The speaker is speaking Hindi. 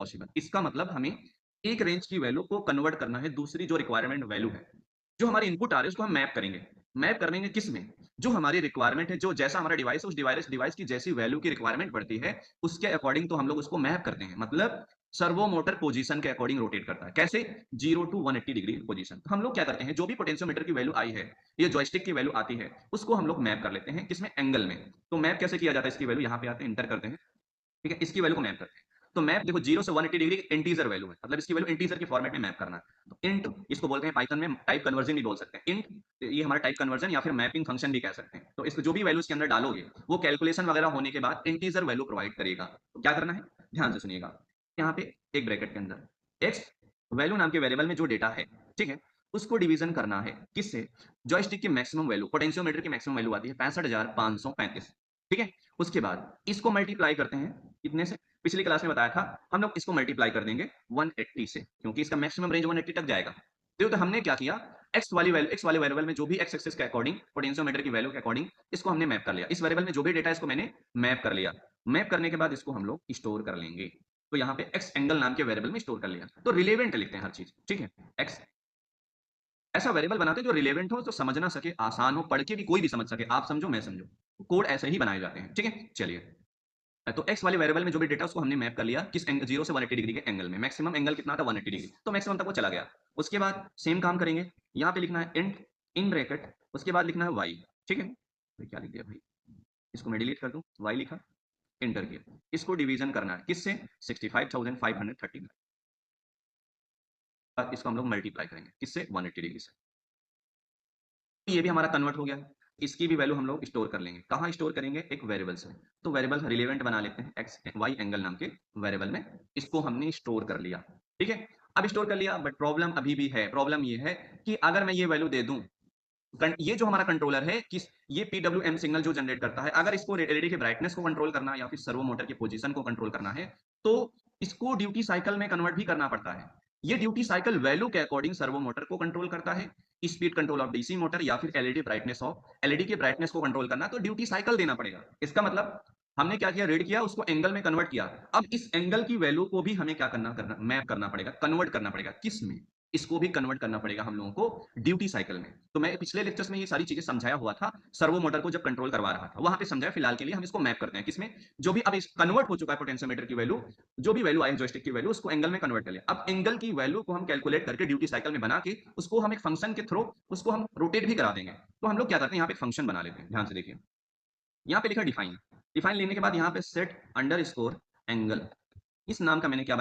पॉसिबल। इसका मतलब हमें एक रेंज की वैल्यू को कन्वर्ट करना है दूसरी जो रिक्वायरमेंट वैल्यू है। जो हमारी इनपुट आ रही है उसको हम मैप करेंगे। मैप करेंगे किस में? जो हमारी रिक्वायरमेंट है, जो जैसा हमारा डिवाइस है, उस डिवाइस की जैसी वैल्यू की रिक्वायरमेंट पड़ती है, उसके अकॉर्डिंग तो हम लोग उसको मैप करते हैं। मतलब सर्वो मोटर पोजीशन के अकॉर्डिंग रोटेट करता है। कैसे? 0 टू 180 डिग्री पोजीशन। तो हम लोग क्या करते हैं, जो भी पोटेंशियोमीटर की वैल्यू आई है, ये जॉयस्टिक की वैल्यू आती है, उसको हम लोग मैप कर लेते हैं। किसमें? एंगल में। तो मैप कैसे किया जाता है इसकी वैल्यू? यहाँ पे आते हैं, एंटर करते हैं। ठीक है, इसकी वैल्यू को मैप करते हैं। तो मैप देखो 0 से 180 डिग्री इंटीजर वैल्यू है, मतलब इसकी वैल्यू इंटीजर के फॉर्मेट में मैप करना है। तो इंट इसको बोलते हैं, पाइथन में टाइप कन्वर्जन भी बोल सकते हैं। इंट ये हमारा टाइप कन्वर्जन या फिर मैपिंग फंक्शन भी कह सकते हैं। तो इसको जो भी वैल्यू इसके अंदर डालोगे, वो कैलकुलेशन वगैरह होने के बाद इंटीजर वैल्यू प्रोवाइड करेगा। तो क्या करना है, ध्यान से सुनिएगा। यहाँ पे एक ब्रैकेट के अंदर एक्स वैल्यू नाम के वेरिएबल में जो डेटा है, ठीक है, उसको डिवीजन करना है किससे? जॉयस्टिक की मैक्सिमम वैल्यू, पोटेंशियोमीटर की मैक्सिमम वैल्यू आती है 65,535। ठीक है, उसके बाद इसको मल्टीप्लाई करते हैं कितने से? पिछली क्लास में बताया था, हम लोग इसको मल्टीप्लाई कर देंगे 180 से, क्योंकि इसका मैक्सिमम रेंज 180 तक जाएगा। तो हमने क्या किया, एक्स वाले वेरिएबल में जो भी एक्स एक्सिस के अकॉर्डिंग पोटेंशियोमीटर की वैल्यू के अकॉर्डिंग इसको हमने मैप कर लिया। इस वेरिएबल में जो भी डेटा है इसको मैंने मैप कर लिया। मैप करने के बाद इसको हम लोग स्टोर कर लेंगे। तो यहाँ पे एक्स एंगल नाम के वेरिएबल में स्टोर कर लिया। तो रिलेवेंट लिखते हैं हर चीज, ठीक है। एक्स ऐसा वेरिएबल बनाते हैं जो रिलेवेंट हो, तो समझना सके, आसान हो, पढ़ के भी कोई भी समझ सके, आप समझो मैं समझो। कोड ऐसे ही बनाए जाते हैं, ठीक है। चलिए, तो एक्स वाले वेरिएबल में जो भी डेटा उसको हमने मैप कर लिया किस एंगल, 0 से 180 डिग्री के एंगल में। मैक्सिमम एंगल कितना था? 180 डिग्री। तो मैक्सिमम तक वो चला गया। उसके बाद सेम काम करेंगे, यहाँ पे लिखना है इंट इन ब्रैकेट, उसके बाद लिखना है वाई, ठीक है। तो क्या लिख दिया भाई, इसको मैं डिलीट कर दूं, वाई लिखा, एंटर किया। इसको डिवीजन करना है किससे? 65,539। इसको हम लोग मल्टीप्लाई करेंगे किससे? 180 डिग्री से। ये भी हमारा कन्वर्ट हो गया। इसकी भी वैल्यू हम लोग स्टोर कर लेंगे। कहाँ स्टोर करेंगे? एक वेरिएबल से। तो वेरिएबल रिलेवेंट बना लेते हैं, एक्स वाई एंगल नाम के वेरिएबल में। इसको हमने स्टोर कर लिया, ठीक है। अब स्टोर कर लिया, बट प्रॉब्लम अभी भी है। प्रॉब्लम ये है कि अगर मैं ये वैल्यू दे दूं, ये जो हमारा कंट्रोलर है, किस ये पीडब्ल्यूएम सिग्नल जो जनरेट करता है, अगर इसको एलईडी की ब्राइटनेस को कंट्रोल करना है या फिर सर्वो मोटर की पोजीशन को कंट्रोल करना है, तो इसको ड्यूटी साइकिल में कन्वर्ट भी करना पड़ता है। ये ड्यूटी साइकिल वैल्यू के अकॉर्डिंग सर्वो मोटर को कंट्रोल करता है। Speed control of DC motor या फिर एलईडी ब्राइटनेस ऑफ एलईडी की ब्राइटनेस को कंट्रोल करना, तो ड्यूटी साइकिल देना पड़ेगा। इसका मतलब हमने क्या किया, रीड किया, उसको एंगल में कन्वर्ट किया। अब इस एंगल की वैल्यू को भी हमें क्या करना करना मैप करना पड़ेगा, कन्वर्ट करना पड़ेगा। किस में? इसको भी कन्वर्ट करना पड़ेगा हम लोगों को ड्यूटी साइकिल में। तो मैं पिछले लेक्चर्स में ये सारी चीजें समझाया हुआ था, सर्वो मोटर को जब कंट्रोल करवा रहा था वहां पे समझाया। फिलहाल के लिए हम इसको मैप करते हैं किसमें? जो भी अब इस कन्वर्ट हो चुका है पोटेंशियोमीटर की वैल्यू, जो भी वैल्यू आई जॉयस्टिक की वैल्यू, उसको एंगल में कन्वर्ट कर लिया। अब एंगल की वैल्यू को हम कैलकुलेट करके ड्यूटी साइकिल में बना के उसको हम एक फंक्शन के थ्रू उसको हम रोटेट भी करा देंगे। तो हम लोग क्या करते हैं, यहाँ पे एक फंक्शन बना लेते हैं। ध्यान से देखिए, यहाँ पे लिखा डिफाइन। डिफाइन लेने के बाद यहाँ पे सेट अंडर स्कोर एंगल, इस नाम का मैंने क्या